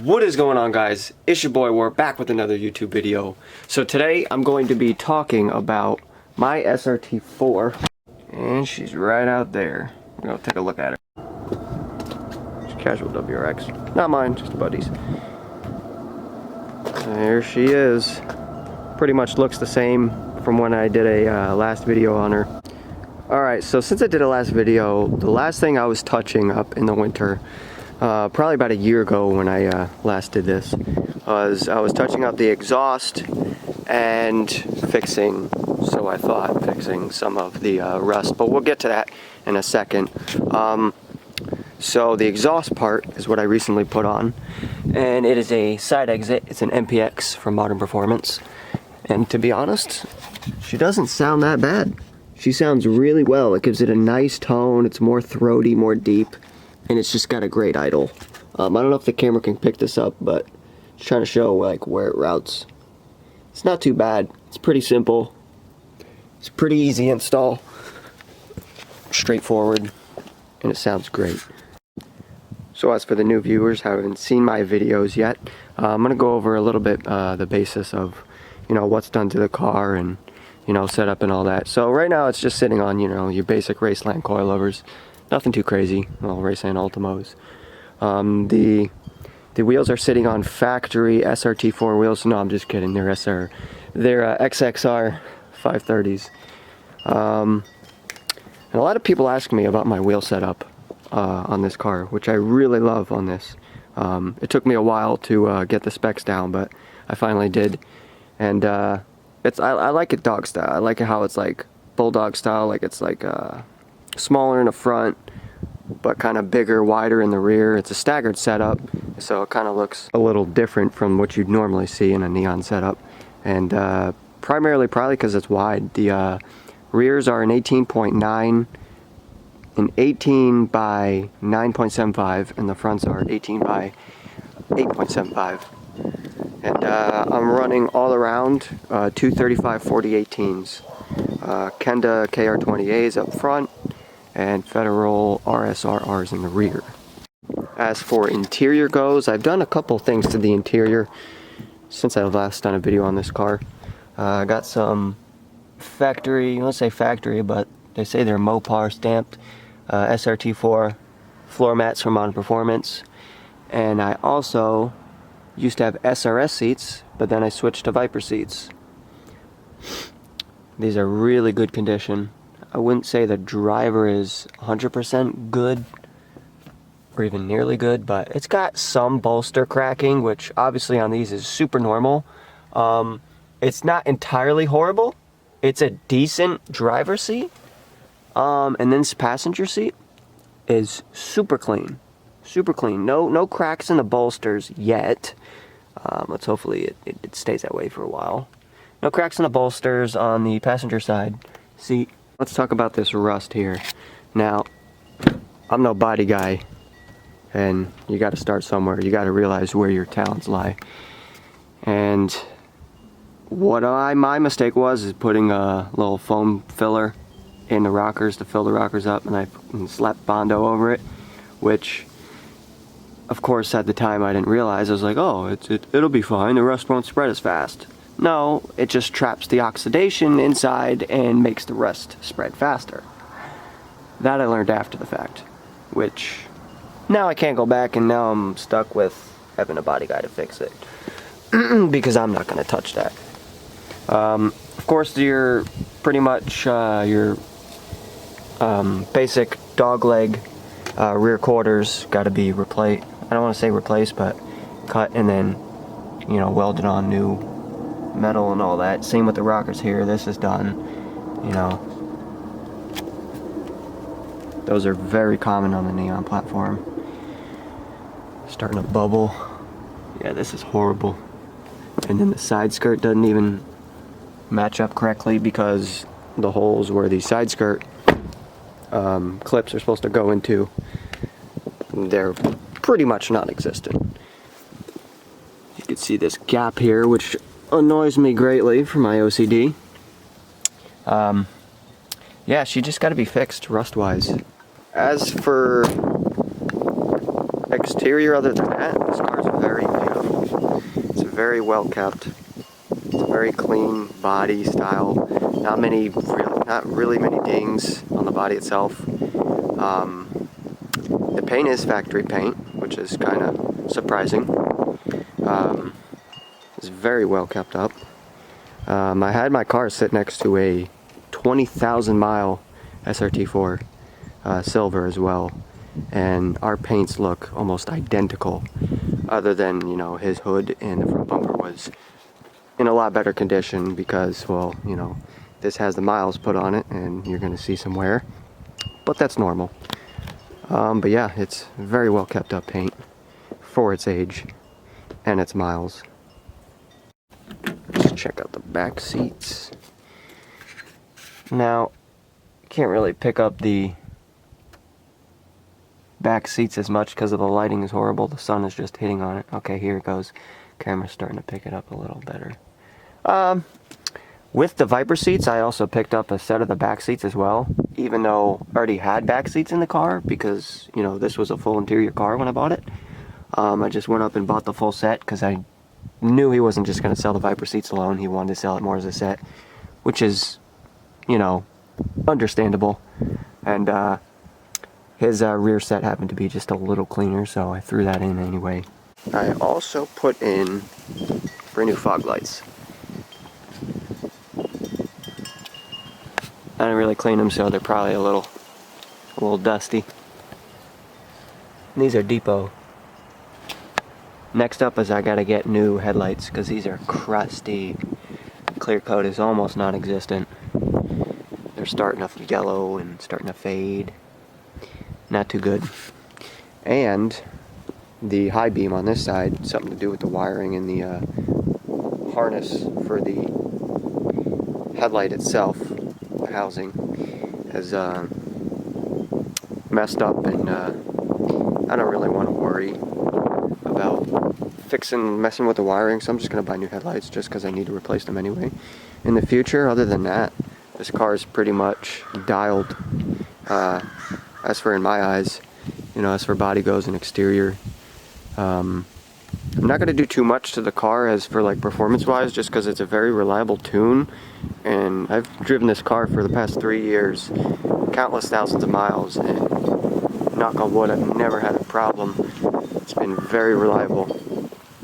What is going on, guys? It's your boy War back with another YouTube video. So today I'm going to be talking about my SRT-4, and she's right out there. I'm gonna take a look at her. It's casual WRX, not mine, just a buddy's. There she is. Pretty much looks the same from when I did a last video on her. Alright, so since I did a last video, the last thing I was touching up in the winter, probably about a year ago when I last did this, was I was touching up the exhaust and fixing some of the rust, but we'll get to that in a second. So the exhaust part is what I recently put on, and it is a side exit. It's an Mpx from Modern Performance, and to be honest, she doesn't sound that bad. She sounds really well. It gives it a nice tone. It's more throaty, more deep, and it's just got a great idle. I don't know if the camera can pick this up, but just trying to show like where it routes. It's not too bad. It's pretty simple. It's pretty easy install. Straightforward, and it sounds great. So as for the new viewers who haven't seen my videos yet, I'm gonna go over a little bit the basis of, what's done to the car and setup and all that. So right now it's just sitting on, your basic Raceland coilovers. Nothing too crazy. Well, Raceland Ultimos. The wheels are sitting on factory SRT-4 wheels. No, I'm just kidding. They're XXR 530s. And a lot of people ask me about my wheel setup on this car, which I really love on this. It took me a while to get the specs down, but I finally did. And I like it dog style. I like it how it's like bulldog style, like it's like smaller in the front, but kind of bigger, wider in the rear. It's a staggered setup, so it kind of looks a little different from what you'd normally see in a neon setup. And primarily probably because it's wide. The rears are an 18.9, an 18 by 9.75, and the fronts are 18 by 8.75. And I'm running all around 235 4018s, Kenda KR20As up front, and Federal RSRRs in the rear. As for interior goes, I've done a couple things to the interior since I've last done a video on this car. I got some factory, let's say factory, but they say they're Mopar stamped SRT-4 floor mats from Modern Performance. And I also used to have SRS seats, but then I switched to Viper seats. These are really good condition. I wouldn't say the driver is 100% good or even nearly good, but it's got some bolster cracking, which obviously on these is super normal. It's not entirely horrible. It's a decent driver seat. And then this passenger seat is super clean. Super clean. No cracks in the bolsters yet. Let's hopefully it stays that way for a while. No cracks in the bolsters on the passenger side seat. Let's talk about this rust here. Now, I'm no body guy, and you got to start somewhere. You got to realize where your talents lie. And what my mistake was is putting a little foam filler in the rockers to fill the rockers up, and I slapped Bondo over it, which of course at the time I didn't realize. I was like, oh, it'll be fine, the rust won't spread as fast. No, it just traps the oxidation inside and makes the rust spread faster. That I learned after the fact, which now I can't go back, and now I'm stuck with having a body guy to fix it because I'm not going to touch that. Of course, your pretty much your basic dog leg rear quarters got to be replaced. I don't want to say replaced, but cut and then welded on new metal and all that. Same with the rockers here. This is done. Those are very common on the neon platform. Starting to bubble. Yeah, this is horrible. And then the side skirt doesn't even match up correctly because the holes where the side skirt clips are supposed to go into, they're pretty much non-existent. You can see this gap here, which annoys me greatly for my OCD. Yeah, she just got to be fixed rust-wise. As for Exterior, other than that, this car is very beautiful. It's very well kept. It's a very clean body style. Not really many dings on the body itself. The paint is factory paint, which is kind of surprising. It's very well kept up. I had my car sit next to a 20,000 mile SRT-4 silver as well, and our paints look almost identical, other than, you know, his hood and the front bumper was in a lot better condition because, well, you know, this has the miles put on it and you're going to see some wear, but that's normal. But yeah, it's very well kept up paint for its age and its miles. Let's check out the back seats. Now, can't really pick up the back seats as much because of the lighting is horrible. The sun is just hitting on it. Okay, here it goes. Camera's starting to pick it up a little better. With the Viper seats, I also picked up a set of the back seats as well, even though I already had back seats in the car because, you know, this was a full interior car when I bought it. I just went up and bought the full set because I knew he wasn't just going to sell the Viper seats alone. He wanted to sell it more as a set, which is, you know, understandable. And his rear set happened to be just a little cleaner, so I threw that in anyway. I also put in brand new fog lights. I didn't really clean them, so they're probably a little dusty. And these are depot. Next up is I gotta get new headlights because these are crusty. Clear coat is almost non-existent. They're starting to yellow and starting to fade. Not too good. And the high beam on this side, something to do with the wiring and the harness for the headlight itself, the housing, has messed up, and I don't really want to worry about messing with the wiring, so I'm just going to buy new headlights just because I need to replace them anyway in the future. Other than that, this car is pretty much dialed, as for in my eyes, you know, as for body goes and exterior. I'm not going to do too much to the car as for like performance wise, just because it's a very reliable tune, and I've driven this car for the past 3 years, countless thousands of miles, and knock on wood, I've never had a problem. It's been very reliable.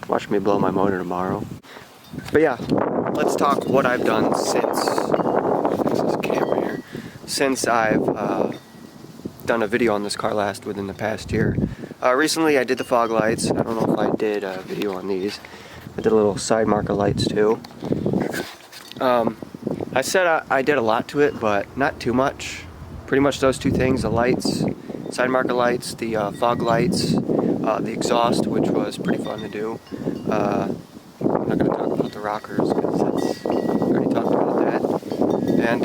Watch me blow my motor tomorrow. But yeah, let's talk what I've done since I've done a video on this car last within the past year. Recently I did the fog lights. I don't know if I did a video on these. I did a little side marker lights too. I said I did a lot to it, but not too much. Pretty much those two things, the lights, side marker lights, the fog lights, the exhaust, which was pretty fun to do. I'm not going to talk about the rockers because I already talked about that. And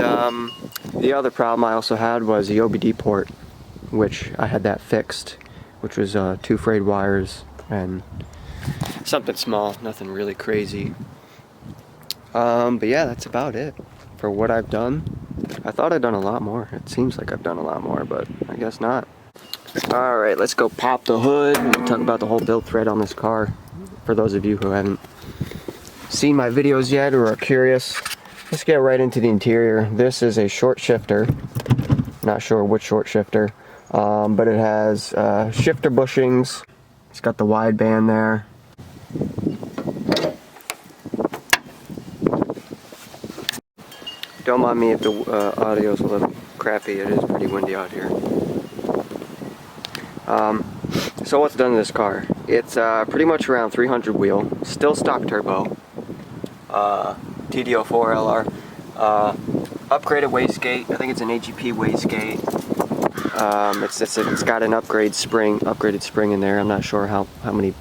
the other problem I also had was the OBD port, which I had that fixed, which was 2 frayed wires and something small, nothing really crazy. But yeah, that's about it for what I've done. I thought I'd done a lot more. It seems like I've done a lot more, but I guess not. Alright, let's go pop the hood and talk about the whole build thread on this car. For those of you who haven't seen my videos yet or are curious, let's get right into the interior. This is a short shifter. Not sure which short shifter, but it has shifter bushings. It's got the wideband there. Don't mind me if the audio's a little crappy. It is pretty windy out here. So what's done to this car? It's pretty much around 300 wheel, still stock turbo, TD04 LR, upgraded wastegate. I think it's an Agp wastegate. It's got an upgraded spring in there. I'm not sure how many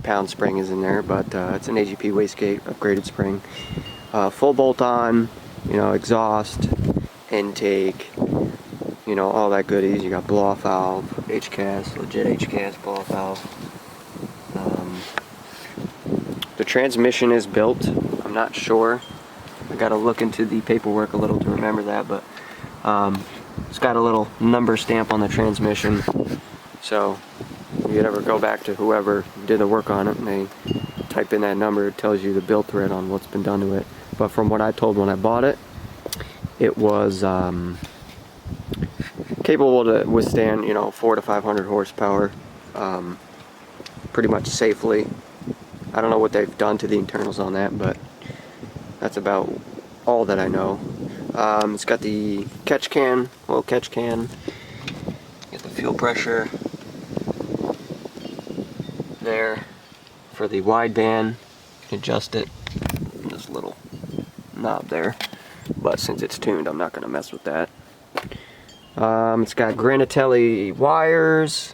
pound spring is in there, but it's an Agp wastegate, upgraded spring. Full bolt on, you know, exhaust, intake, you know, all that goodies. You got blow off valve, HKS, legit HKS blow off valve. The transmission is built. I'm not sure. I gotta look into the paperwork a little to remember that, but it's got a little number stamp on the transmission, so you you ever go back to whoever did the work on it and they type in that number, it tells you the build thread on what's been done to it. But from what I told when I bought it, it was capable to withstand, 400 to 500 horsepower, pretty much safely. I don't know what they've done to the internals on that, but that's about all that I know. It's got the catch can, oil catch can. Get the fuel pressure there for the wideband. You can adjust it. This little knob there, but since it's tuned, I'm not going to mess with that. It's got Granatelli wires.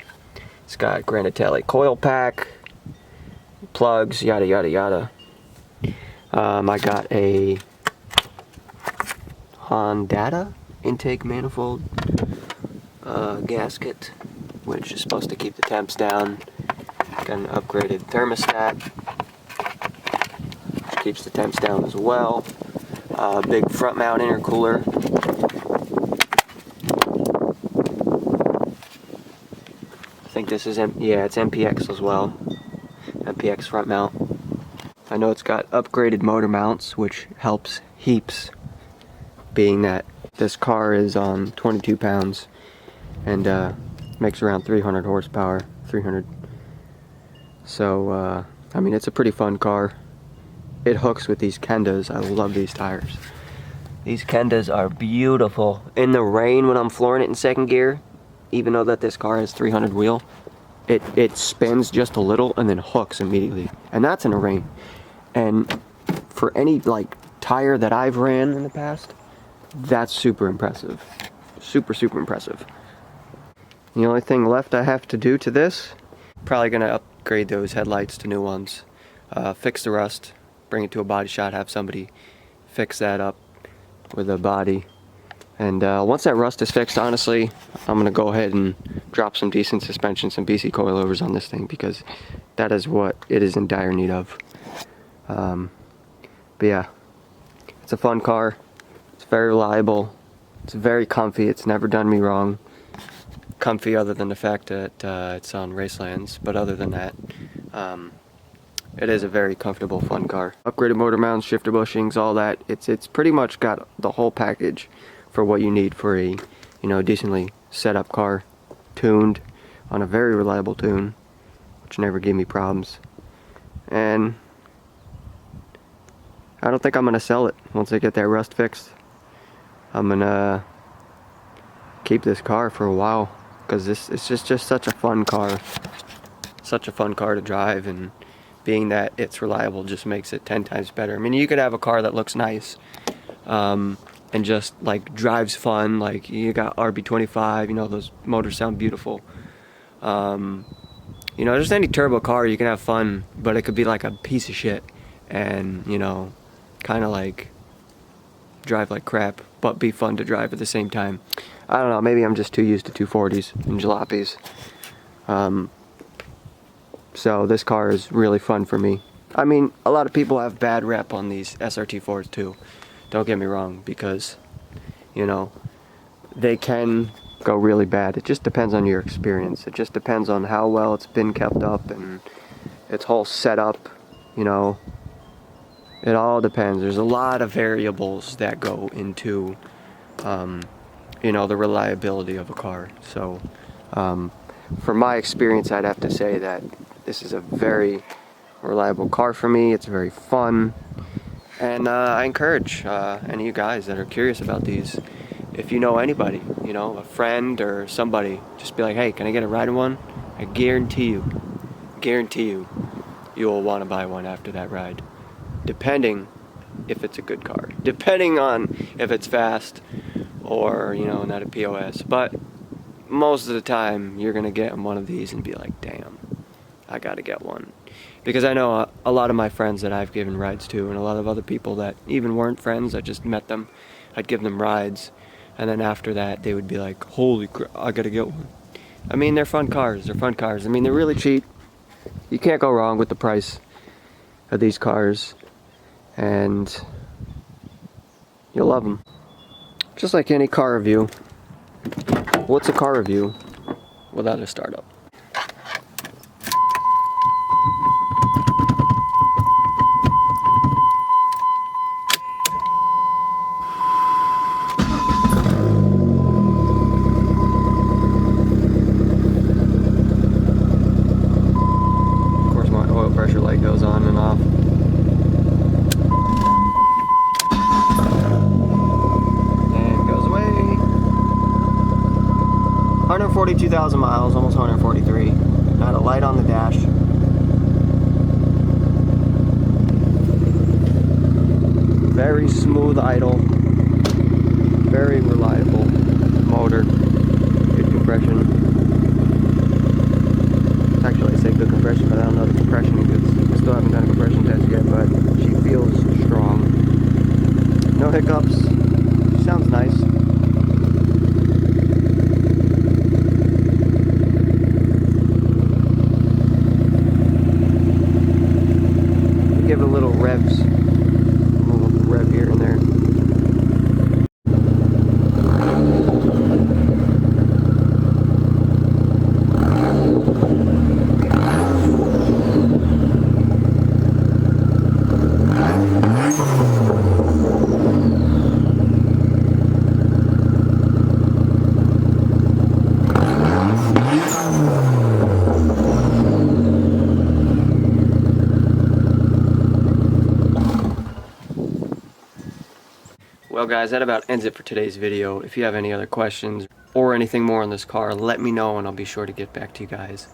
It's got Granatelli coil pack, plugs, yada yada yada. I got a Hondata intake manifold gasket, which is supposed to keep the temps down. Got an upgraded thermostat, which keeps the temps down as well. Big front mount intercooler. I think this is, yeah, it's Mpx as well. Mpx front mount. I know it's got upgraded motor mounts, which helps heaps, being that this car is on 22 pounds and makes around 300 horsepower, 300. So, I mean, it's a pretty fun car. It hooks with these Kendas. I love these tires. These Kendas are beautiful. In the rain when I'm flooring it in second gear, even though that this car has 300 wheel, it spins just a little and then hooks immediately. And that's in the rain. And for any like tire that I've ran in the past, that's super impressive. Super, super impressive. The only thing left I have to do to this, probably gonna upgrade those headlights to new ones. Fix the rust, bring it to a body shop, have somebody fix that up with a body. And once that rust is fixed, honestly, I'm gonna go ahead and drop some decent suspension, some BC coilovers on this thing, because that is what it is in dire need of. But yeah, it's a fun car. It's very reliable. It's very comfy. It's never done me wrong. Comfy other than the fact that it's on racelands, but other than that, it is a very comfortable, fun car. Upgraded motor mounts, shifter bushings, all that. It's pretty much got the whole package for what you need for a decently set up car, tuned on a very reliable tune, which never gave me problems. And I don't think I'm gonna sell it once I get that rust fixed. I'm gonna keep this car for a while, because it's just such a fun car. Such a fun car to drive, and being that it's reliable just makes it 10 times better. I mean, you could have a car that looks nice and just like drives fun, like you got RB25, those motors sound beautiful. Just any turbo car you can have fun, but it could be like a piece of shit and kind of like drive like crap, but be fun to drive at the same time. I don't know, maybe I'm just too used to 240s and jalopies. So this car is really fun for me. I mean, a lot of people have bad rep on these SRT-4s too. Don't get me wrong, because, they can go really bad. It just depends on your experience. It just depends on how well it's been kept up and its whole setup, It all depends. There's a lot of variables that go into, the reliability of a car. So, from my experience, I'd have to say that this is a very reliable car for me. It's very fun. And I encourage any of you guys that are curious about these, if you know anybody, a friend or somebody, just be like, hey, can I get a ride in one? I guarantee you, you will want to buy one after that ride. Depending if it's a good car. Depending on if it's fast or, not a POS. But most of the time, you're going to get one of these and be like, damn, I got to get one. Because I know a lot of my friends that I've given rides to, and a lot of other people that even weren't friends, I just met them, I'd give them rides, and then after that, they would be like, holy crap, I got to get one. I mean, they're fun cars. I mean, they're really cheap. You can't go wrong with the price of these cars, and you'll love them. Just like any car review. What's a car review without a startup? miles, almost 143. Not a light on the dash. Very smooth idle. Very reliable motor. Good compression. Actually, I say good compression, but I don't know the compression because I still haven't done a compression test yet, but she feels strong. No hiccups. Sounds nice. Give it a little revs. A little rev here and there. Well guys, that about ends it for today's video. If you have any other questions or anything more on this car, let me know and I'll be sure to get back to you guys.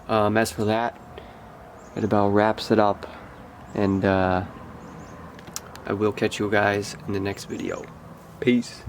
As for that, it about wraps it up, and I will catch you guys in the next video. Peace.